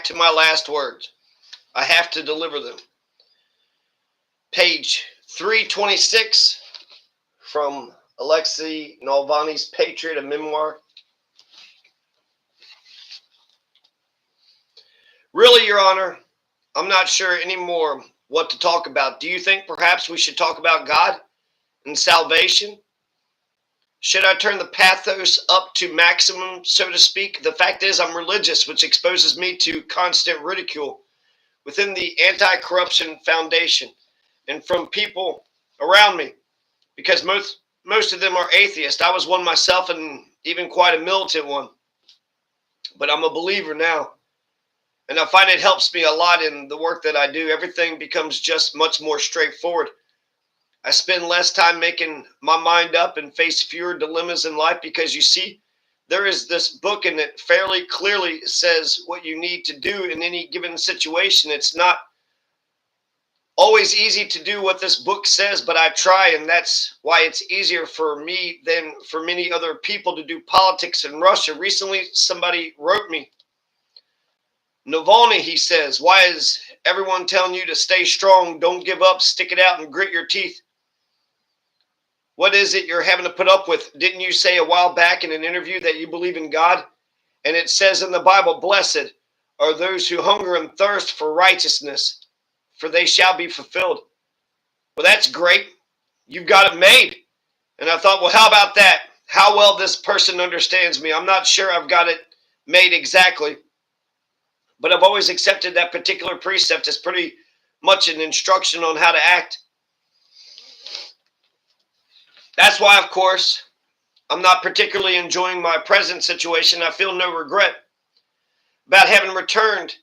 back to my last words. I have to deliver them. Page 326 from Alexei Navalny's Patriot, a memoir. Really, Your Honor, I'm not sure anymore what to talk about. Do you think perhaps we should talk about God and salvation? Should I turn the pathos up to maximum, so to speak? The fact is, I'm religious, which exposes me to constant ridicule within the Anti-Corruption Foundation and from people around me, because most of them are atheists. I was one myself, and even quite a militant one. But I'm a believer now, and I find it helps me a lot in the work that I do. Everything becomes just much more straightforward. I spend less time making my mind up and face fewer dilemmas in life because, you see, there is this book and it fairly clearly says what you need to do in any given situation. It's not always easy to do what this book says, but I try, and that's why it's easier for me than for many other people to do politics in Russia. Recently, somebody wrote me, Navalny, he says, why is everyone telling you to stay strong, don't give up, stick it out, and grit your teeth? What is it you're having to put up with? Didn't you say a while back in an interview that you believe in God? And it says in the Bible, blessed are those who hunger and thirst for righteousness, for they shall be fulfilled. Well, that's great. You've got it made. And I thought, well, how about that? How well this person understands me. I'm not sure I've got it made exactly, but I've always accepted that particular precept as pretty much an instruction on how to act. That's why, of course, I'm not particularly enjoying my present situation. I feel no regret about having returned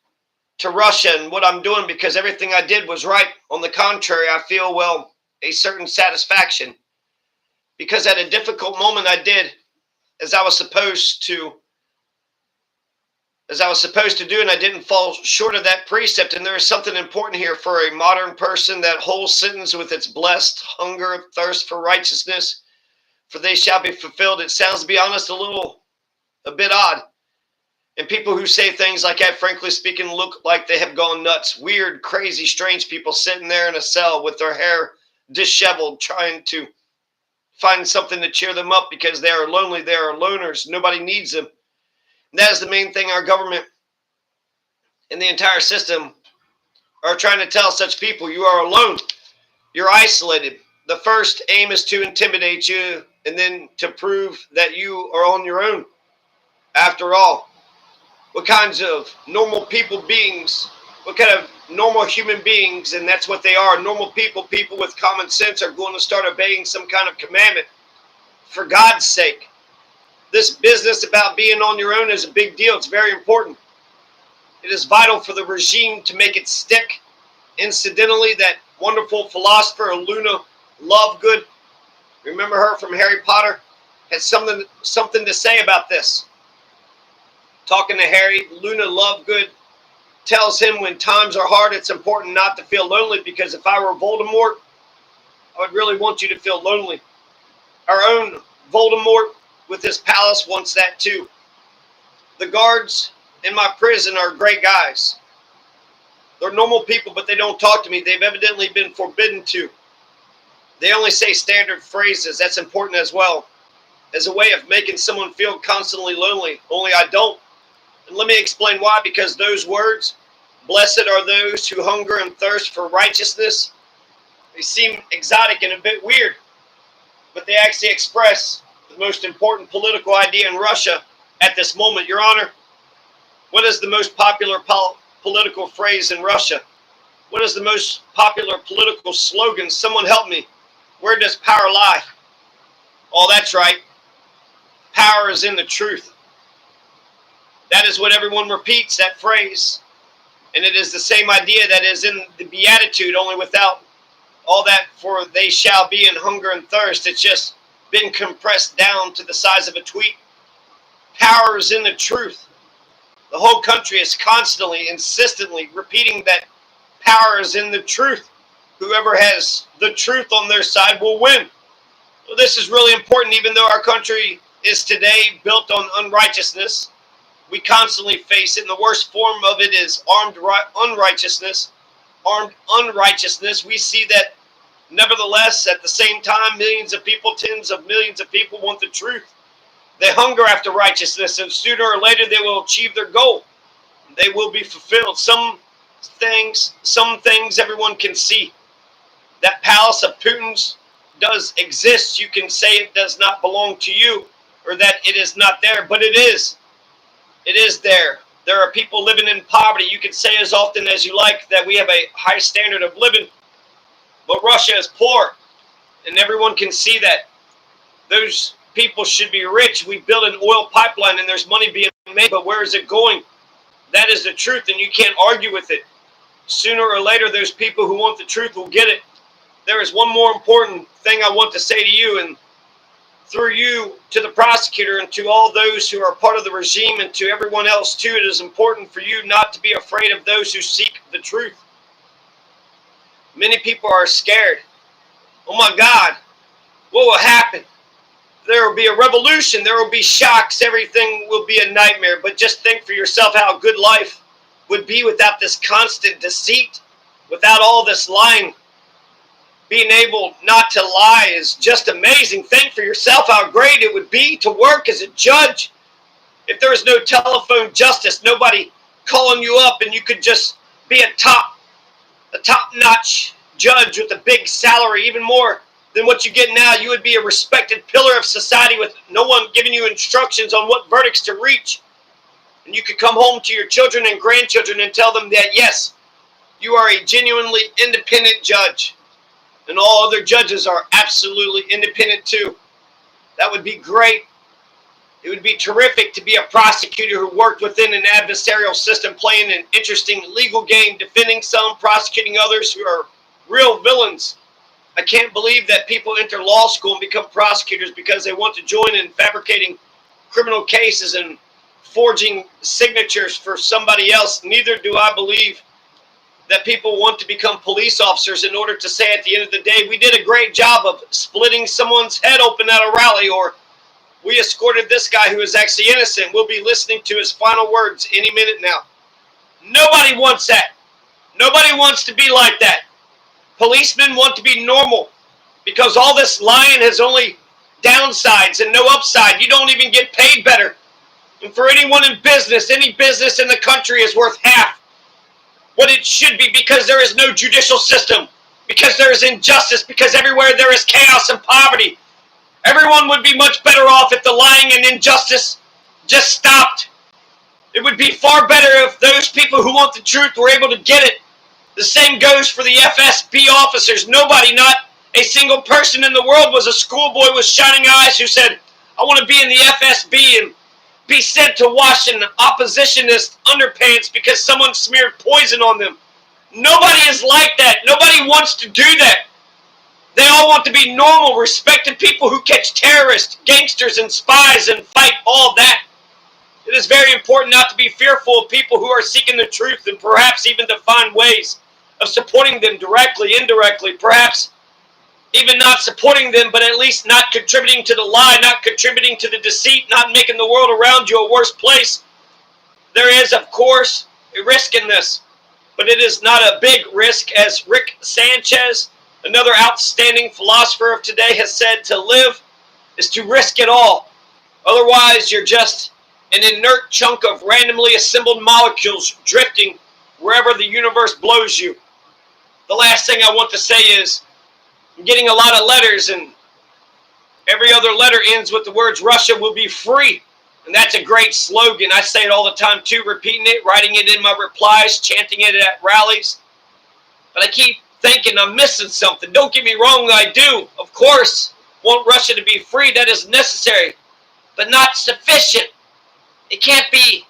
to Russia and what I'm doing, because everything I did was right. On the contrary, I feel, well, a certain satisfaction, because at a difficult moment I did as I was supposed to do, and I didn't fall short of that precept. And there is something important here for a modern person. That whole sentence with its blessed, hunger, thirst for righteousness, for they shall be fulfilled. It sounds, to be honest, a bit odd. And people who say things like that, frankly speaking, look like they have gone nuts. Weird, crazy, strange people sitting there in a cell with their hair disheveled, trying to find something to cheer them up because they are lonely. They are loners. Nobody needs them. And that is the main thing our government and the entire system are trying to tell such people. You are alone. You're isolated. The first aim is to intimidate you, and then to prove that you are on your own. After all, what kinds of normal beings, what kind of normal human beings, and that's what they are, normal people with common sense, are going to start obeying some kind of commandment? For God's sake. This business about being on your own is a big deal. It's very important. It is vital for the regime to make it stick. Incidentally, that wonderful philosopher Luna Lovegood, remember her from Harry Potter, had something to say about this. Talking to Harry, Luna Lovegood tells him when times are hard, it's important not to feel lonely, because if I were Voldemort, I would really want you to feel lonely. Our own Voldemort with his palace wants that too. The guards in my prison are great guys. They're normal people, but they don't talk to me. They've evidently been forbidden to. They only say standard phrases. That's important as well, as a way of making someone feel constantly lonely. Only I don't. And let me explain why. Because those words, blessed are those who hunger and thirst for righteousness, they seem exotic and a bit weird, but they actually express the most important political idea in Russia at this moment. Your Honor, what is the most popular political phrase in Russia? What is the most popular political slogan? Someone help me. Where does power lie? Oh, that's right. Power is in the truth. That is what everyone repeats, that phrase. And it is the same idea that is in the Beatitude, only without all that for they shall be in hunger and thirst. It's just been compressed down to the size of a tweet. Power is in the truth. The whole country is constantly, insistently repeating that power is in the truth. Whoever has the truth on their side will win. Well, this is really important, even though our country is today built on unrighteousness. we constantly face it, and the worst form of it is unrighteousness. Armed unrighteousness. We see that, nevertheless, at the same time, millions of people, tens of millions of people want the truth. They hunger after righteousness, and sooner or later they will achieve their goal. They will be fulfilled. Some things everyone can see. That palace of Putin's does exist. You can say it does not belong to you, or that it is not there, but it is. It is there. There are people living in poverty. You can say as often as you like that we have a high standard of living, but Russia is poor, and everyone can see that. Those people should be rich. We build an oil pipeline, and there's money being made, but where is it going? That is the truth, and you can't argue with it. Sooner or later, those people who want the truth will get it. There is one more important thing I want to say to you, and through you to the prosecutor and to all those who are part of the regime and to everyone else too. It is important for you not to be afraid of those who seek the truth. Many people are scared. Oh my God, what will happen? There will be a revolution. There will be shocks. Everything will be a nightmare. But just think for yourself how good life would be without this constant deceit, without all this lying. Being able not to lie is just amazing. Think for yourself how great it would be to work as a judge. If there was no telephone justice, nobody calling you up, and you could just be a top-notch judge with a big salary, even more than what you get now. You would be a respected pillar of society with no one giving you instructions on what verdicts to reach. And you could come home to your children and grandchildren and tell them that, yes, you are a genuinely independent judge. And all other judges are absolutely independent too. That would be great. It would be terrific to be a prosecutor who worked within an adversarial system, playing an interesting legal game, defending some, prosecuting others who are real villains. I can't believe that people enter law school and become prosecutors because they want to join in fabricating criminal cases and forging signatures for somebody else. Neither do I believe that people want to become police officers in order to say at the end of the day, we did a great job of splitting someone's head open at a rally, or we escorted this guy who is actually innocent. We'll be listening to his final words any minute now. Nobody wants that. Nobody wants to be like that. Policemen want to be normal because all this lying has only downsides and no upside. You don't even get paid better. And for anyone in business, any business in the country is worth half what it should be, because there is no judicial system, because there is injustice, because everywhere there is chaos and poverty. Everyone would be much better off if the lying and injustice just stopped. It would be far better if those people who want the truth were able to get it. The same goes for the FSB officers. Nobody, not a single person in the world, was a schoolboy with shining eyes who said, I want to be in the FSB and be sent to wash an oppositionist underpants because someone smeared poison on them. Nobody is like that. Nobody wants to do that. They all want to be normal, respected people who catch terrorists, gangsters, and spies and fight all that. It is very important not to be fearful of people who are seeking the truth, and perhaps even to find ways of supporting them directly, indirectly, perhaps even not supporting them, but at least not contributing to the lie, not contributing to the deceit, not making the world around you a worse place. There is, of course, a risk in this, but it is not a big risk. As Rick Sanchez, another outstanding philosopher of today, has said, to live is to risk it all. Otherwise, you're just an inert chunk of randomly assembled molecules drifting wherever the universe blows you. The last thing I want to say is, I'm getting a lot of letters, and every other letter ends with the words, Russia will be free. And that's a great slogan. I say it all the time too, repeating it, writing it in my replies, chanting it at rallies. But I keep thinking I'm missing something. Don't get me wrong, I do, of course, want Russia to be free. That is necessary, but not sufficient. It can't be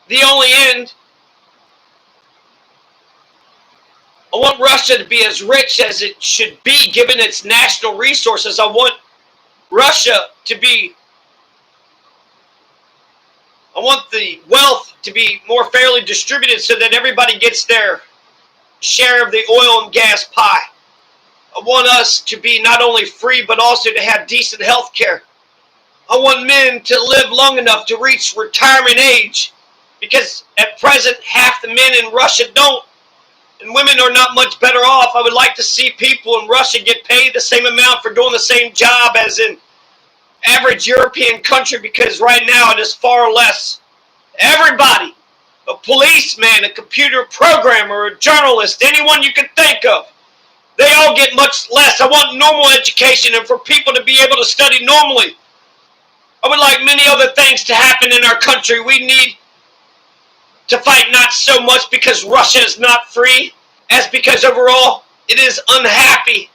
the only end. I want Russia to be as rich as it should be, given its national resources. I want Russia to be, I want the wealth to be more fairly distributed so that everybody gets their share of the oil and gas pie. I want us to be not only free, but also to have decent health care. I want men to live long enough to reach retirement age because at present half the men in Russia don't, and women are not much better off. I would like to see people in Russia get paid the same amount for doing the same job as in average European country, because right now it is far less. Everybody, a policeman, a computer programmer, a journalist, anyone you can think of, they all get much less. I want normal education and for people to be able to study normally. I would like many other things to happen in our country. We need to fight not so much because Russia is not free, as because overall it is unhappy.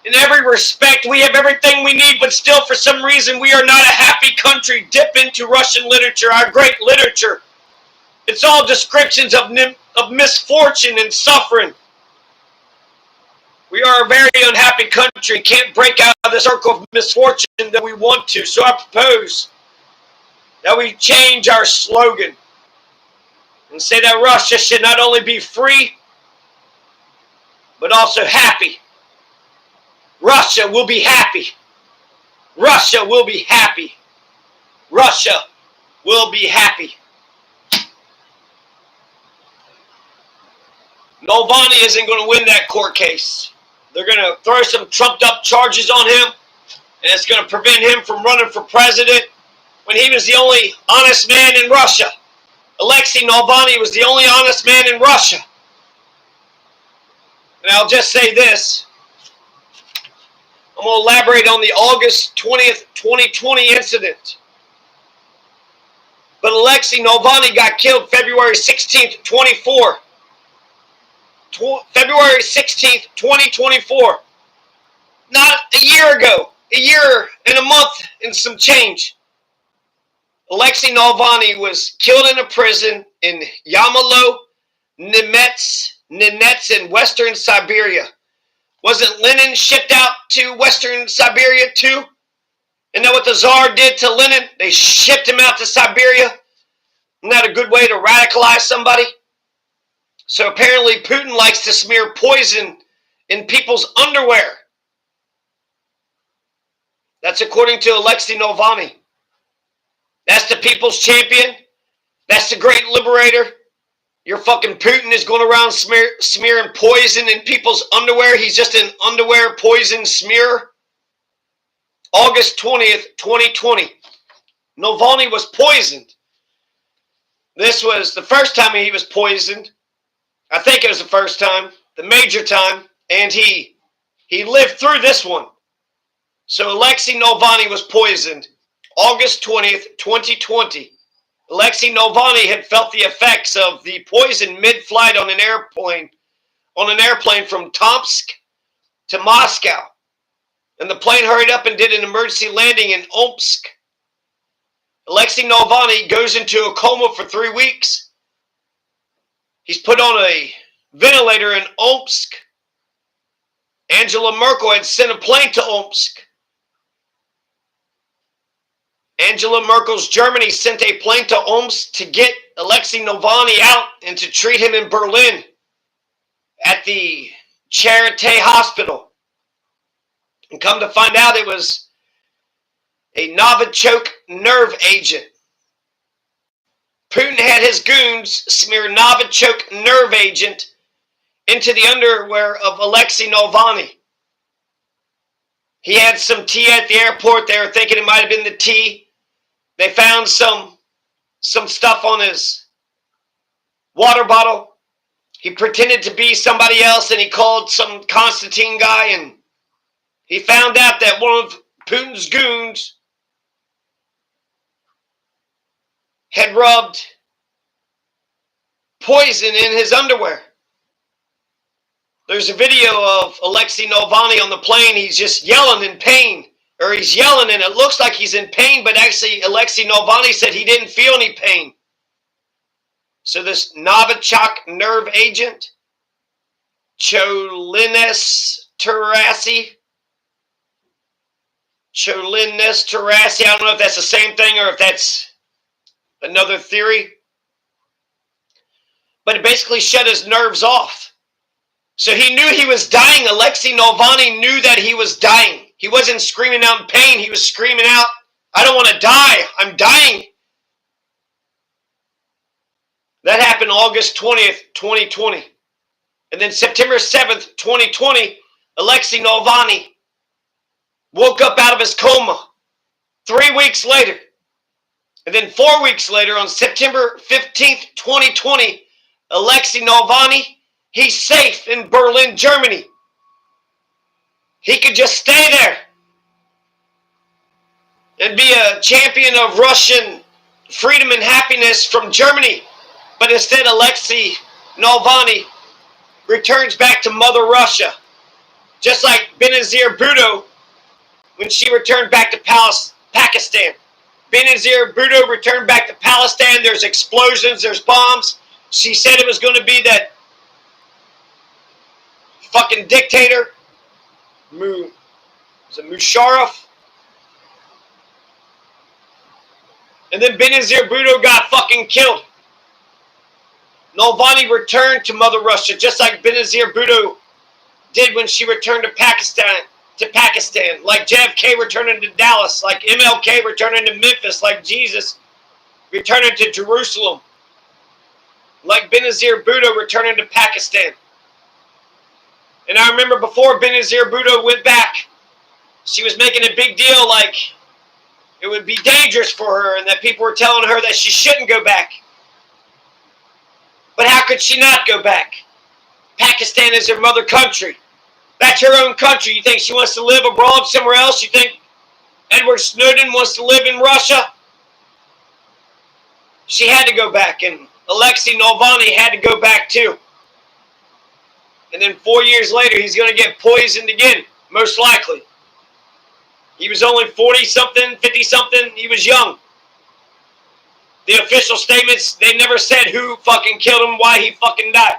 In every respect, we have everything we need, but still for some reason we are not a happy country. Dip into Russian literature, our great literature. It's all descriptions of misfortune and suffering. We are a very unhappy country, can't break out of the circle of misfortune that we want to. So I propose that we change our slogan and say that Russia should not only be free, but also happy. Russia will be happy. Russia will be happy. Russia will be happy. Navalny isn't going to win that court case. They're going to throw some trumped up charges on him, and it's going to prevent him from running for president when he was the only honest man in Russia. Alexei Navalny was the only honest man in Russia. And I'll just say this. I'm going to elaborate on the August 20th, 2020 incident. But Alexei Navalny got killed February 16th, 24. February 16th, 2024. Not a year ago. A year and a month and some change. Alexei Navalny was killed in a prison in Yamalo-Nenets in Western Siberia. Wasn't Lenin shipped out to Western Siberia too? Isn't that what the Tsar did to Lenin? They shipped him out to Siberia. Isn't that a good way to radicalize somebody? So apparently Putin likes to smear poison in people's underwear. That's according to Alexei Navalny. That's the people's champion. That's the great liberator. Your fucking Putin is going around smearing poison in people's underwear. He's just an underwear poison smearer. August 20th, 2020. Navalny was poisoned. This was the first time he was poisoned. I think it was the first time, the major time, and he lived through this one. So Alexei Navalny was poisoned August 20th, 2020. Alexei Navalny had felt the effects of the poison mid-flight on an airplane from Tomsk to Moscow. And the plane hurried up and did an emergency landing in Omsk. Alexei Navalny goes into a coma for 3 weeks. He's put on a ventilator in Omsk. Angela Merkel had sent a plane to Omsk. Angela Merkel's Germany sent a plane to Omsk to get Alexei Navalny out and to treat him in Berlin at the Charité Hospital. And come to find out, it was a Novichok nerve agent. Putin had his goons smear Novichok nerve agent into the underwear of Alexei Navalny. He had some tea at the airport. They were thinking it might have been the tea. They found some stuff on his water bottle. He pretended to be somebody else, and he called some Constantine guy, and he found out that one of Putin's goons had rubbed poison in his underwear. There's a video of Alexei Navalny on the plane. He's just yelling in pain. Or he's yelling and it looks like he's in pain, but actually Alexei Navalny said he didn't feel any pain. So this Novichok nerve agent, Cholinesterase, I don't know if that's the same thing or if that's another theory. But it basically shut his nerves off. So he knew he was dying. Alexei Navalny knew that he was dying. He wasn't screaming out in pain. He was screaming out, I don't want to die. I'm dying. happened August 20th, 2020. And then September 7th, 2020, Alexei Navalny woke up out of his coma 3 weeks later. And then 4 weeks later, on September 15th, 2020, Alexei Navalny, he's safe in Berlin, Germany. He could just stay there and be a champion of Russian freedom and happiness from Germany. But instead, Alexei Navalny returns back to Mother Russia. Just like Benazir Bhutto when she returned back to Pakistan. Benazir Bhutto returned back to Palestine. There's explosions, there's bombs. She said it was going to be that fucking dictator, Musharraf. And then Benazir Bhutto got fucking killed. Navalny returned to Mother Russia, just like Benazir Bhutto did when she returned to Pakistan, like JFK returning to Dallas, like MLK returning to Memphis, like Jesus returning to Jerusalem, like Benazir Bhutto returning to Pakistan. And I remember before Benazir Bhutto went back, she was making a big deal like it would be dangerous for her and that people were telling her that she shouldn't go back. But how could she not go back? Pakistan is her mother country. That's her own country. You think she wants to live abroad somewhere else? You think Edward Snowden wants to live in Russia? She had to go back, and Alexei Navalny had to go back too. And then 4 years later, he's going to get poisoned again, most likely. He was only 40-something, 50-something. He was young. The official statements, they never said who fucking killed him, why he fucking died.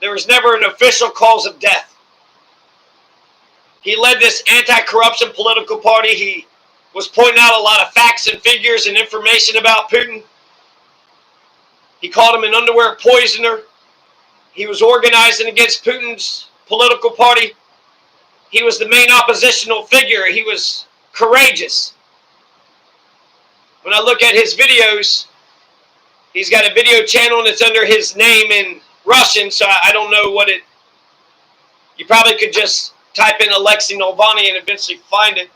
There was never an official cause of death. He led this anti-corruption political party. He was pointing out a lot of facts and figures and information about Putin. He called him an underwear poisoner. He was organizing against Putin's political party. He was the main oppositional figure. He was courageous. When I look at his videos, he's got a video channel that's under his name in Russian, so I don't know what it... You probably could just type in Alexei Navalny and eventually find it.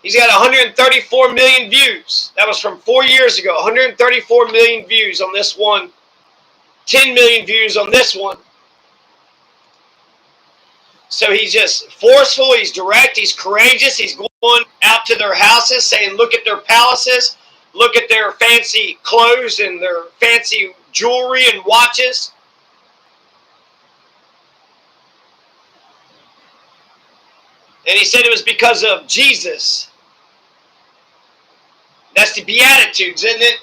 He's got 134 million views. That was from 4 years ago. 134 million views on this one. 10 million views on this one. So he's just forceful, he's direct, he's courageous. He's going out to their houses saying, look at their palaces, look at their fancy clothes and their fancy jewelry and watches. And he said it was because of Jesus. That's the Beatitudes, isn't it?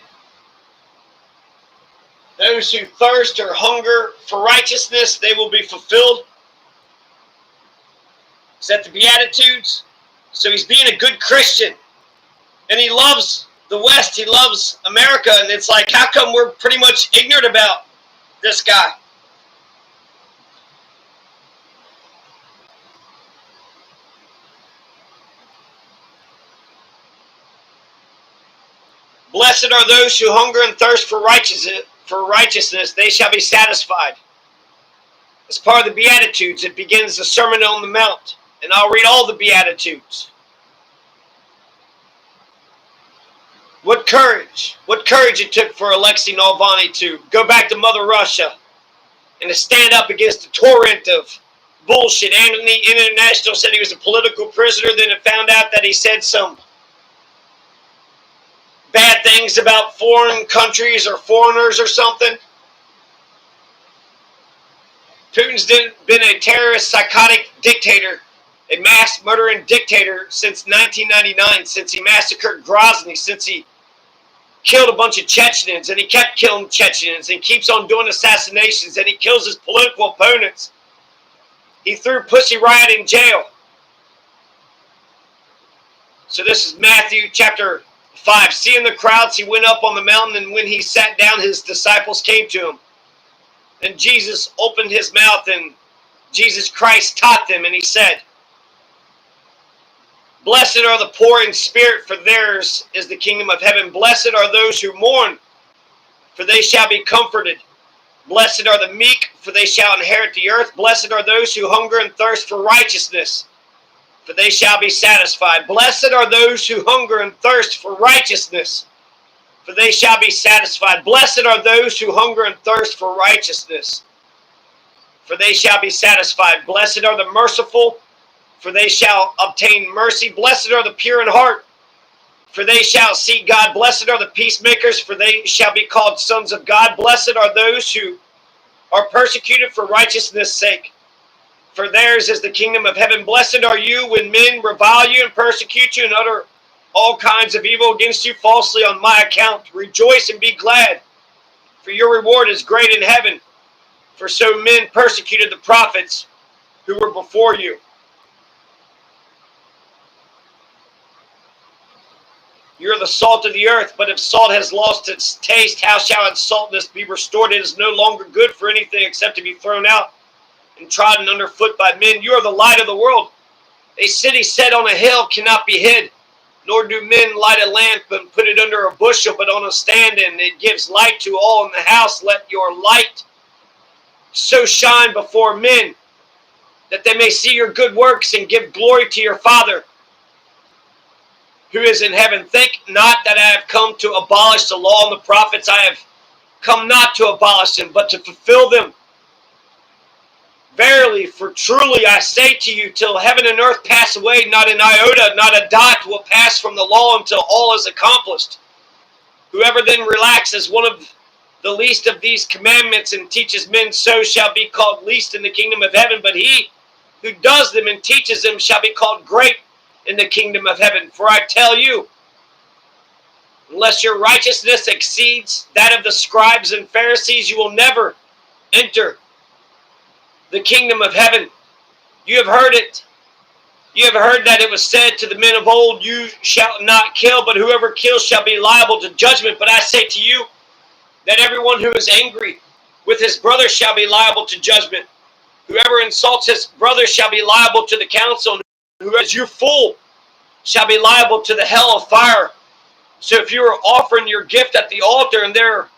Those who thirst or hunger for righteousness, they will be fulfilled. Is that the Beatitudes? So he's being a good Christian. And he loves the West. He loves America. And it's like, how come we're pretty much ignorant about this guy? Blessed are those who hunger and thirst for righteousness. They shall be satisfied. As part of the Beatitudes, it begins the Sermon on the Mount. And I'll read all the Beatitudes. What courage it took for Alexei Navalny to go back to Mother Russia and to stand up against the torrent of bullshit. Amnesty International said he was a political prisoner, then it found out that he said some bad things about foreign countries or foreigners or something. Putin's been a terrorist, psychotic dictator, a mass murdering dictator since 1999, since he massacred Grozny, since he killed a bunch of Chechens, and he kept killing Chechens, and keeps on doing assassinations, and he kills his political opponents. He threw Pussy Riot in jail. So this is Matthew chapter 5. Seeing the crowds, he went up on the mountain, and when he sat down, his disciples came to him. And Jesus opened his mouth, and Jesus Christ taught them, and he said, blessed are the poor in spirit, for theirs is the kingdom of heaven. Blessed are those who mourn, for they shall be comforted. Blessed are the meek, for they shall inherit the earth. Blessed are those who hunger and thirst for righteousness, for they shall be satisfied. Blessed are those who hunger and thirst for righteousness, for they shall be satisfied. Blessed are those who hunger and thirst for righteousness, for they shall be satisfied. Blessed are the merciful, for they shall obtain mercy. Blessed are the pure in heart, for they shall see God. Blessed are the peacemakers, for they shall be called sons of God. Blessed are those who are persecuted for righteousness' sake, for theirs is the kingdom of heaven. Blessed are you when men revile you and persecute you and utter all kinds of evil against you falsely on my account. Rejoice and be glad, for your reward is great in heaven. For so men persecuted the prophets who were before you. You are the salt of the earth, but if salt has lost its taste, how shall its saltness be restored? It is no longer good for anything except to be thrown out and trodden underfoot by men. You are the light of the world. A city set on a hill cannot be hid, nor do men light a lamp and put it under a bushel, but on a stand, and it gives light to all in the house. Let your light so shine before men, that they may see your good works and give glory to your Father who is in heaven. Think not that I have come to abolish the law and the prophets. I have come not to abolish them, but to fulfill them. Verily, for truly I say to you, till heaven and earth pass away, not an iota, not a dot will pass from the law until all is accomplished. Whoever then relaxes one of the least of these commandments and teaches men, so shall be called least in the kingdom of heaven. But he who does them and teaches them shall be called great in the kingdom of heaven. For I tell you, unless your righteousness exceeds that of the scribes and Pharisees, you will never enter the kingdom of heaven. You have heard it. You have heard that it was said to the men of old, you shall not kill, but whoever kills shall be liable to judgment. But I say to you, that everyone who is angry with his brother shall be liable to judgment. Whoever insults his brother shall be liable to the council, and whoever is you fool shall be liable to the hell of fire. So if you are offering your gift at the altar and there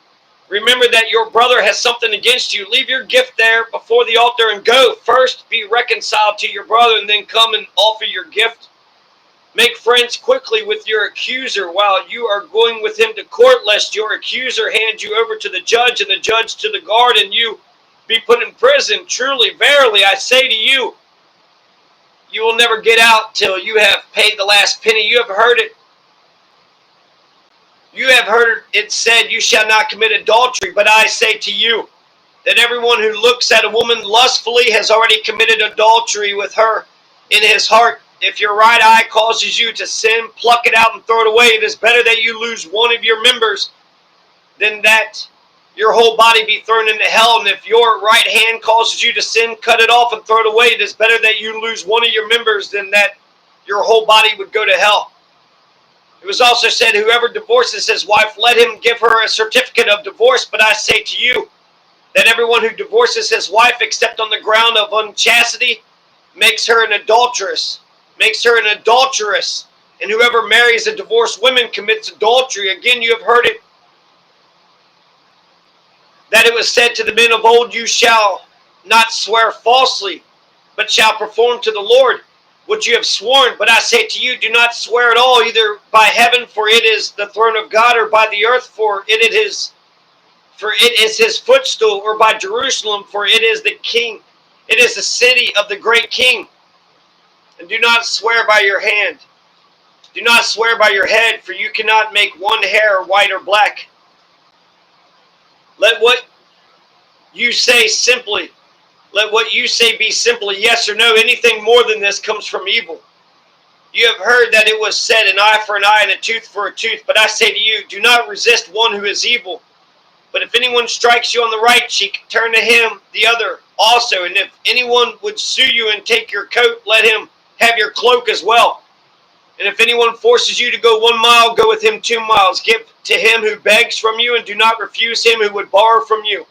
remember that your brother has something against you, leave your gift there before the altar and go. First be reconciled to your brother and then come and offer your gift. Make friends quickly with your accuser while you are going with him to court, lest your accuser hand you over to the judge and the judge to the guard and you be put in prison. Truly, verily, I say to you, you will never get out till you have paid the last penny. You have heard it. You have heard it said, you shall not commit adultery. But I say to you, that everyone who looks at a woman lustfully has already committed adultery with her in his heart. If your right eye causes you to sin, pluck it out and throw it away. It is better that you lose one of your members than that your whole body be thrown into hell. And if your right hand causes you to sin, cut it off and throw it away. It is better that you lose one of your members than that your whole body would go to hell. It was also said, whoever divorces his wife, let him give her a certificate of divorce. But I say to you, that everyone who divorces his wife except on the ground of unchastity makes her an adulteress. Makes her an adulteress. And whoever marries a divorced woman commits adultery. Again, you have heard it, that it was said to the men of old, you shall not swear falsely, but shall perform to the Lord what you have sworn. But I say to you, do not swear at all, either by heaven, for it is the throne of God, or by the earth, for it is his footstool, or by Jerusalem, for it is the king. It is the city of the great king. And do not swear by your hand. Do not swear by your head, for you cannot make one hair white or black. Let what you say be simply yes or no. Anything more than this comes from evil. You have heard that it was said, an eye for an eye and a tooth for a tooth. But I say to you, do not resist one who is evil. But if anyone strikes you on the right cheek, turn to him the other also. And if anyone would sue you and take your coat, let him have your cloak as well. And if anyone forces you to go 1 mile, go with him 2 miles. Give to him who begs from you, and do not refuse him who would borrow from you.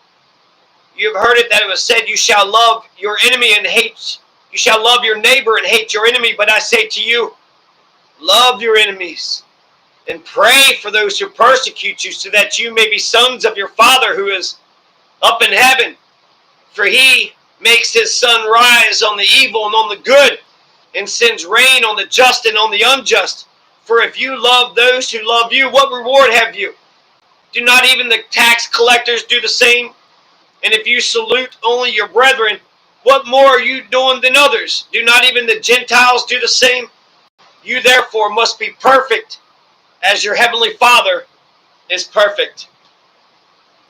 You have heard it that it was said, you shall love your enemy and hate. You shall love your neighbor and hate your enemy. But I say to you, love your enemies And pray for those who persecute you, so that you may be sons of your Father who is up in heaven. For he makes his sun rise on the evil and on the good, and sends rain on the just and on the unjust. For if you love those who love you, what reward have you? Do not even the tax collectors do the same? And if you salute only your brethren, what more are you doing than others? Do not even the Gentiles do the same? You therefore must be perfect, as your heavenly Father is perfect.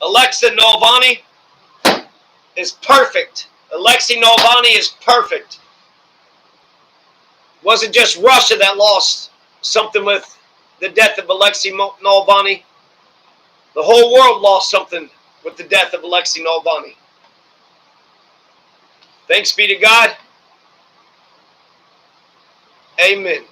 Alexei Navalny is perfect. Alexei Navalny is perfect. It wasn't just Russia that lost something with the death of Alexei Navalny. The whole world lost something with the death of Alexei Navalny. Thanks be to God. Amen.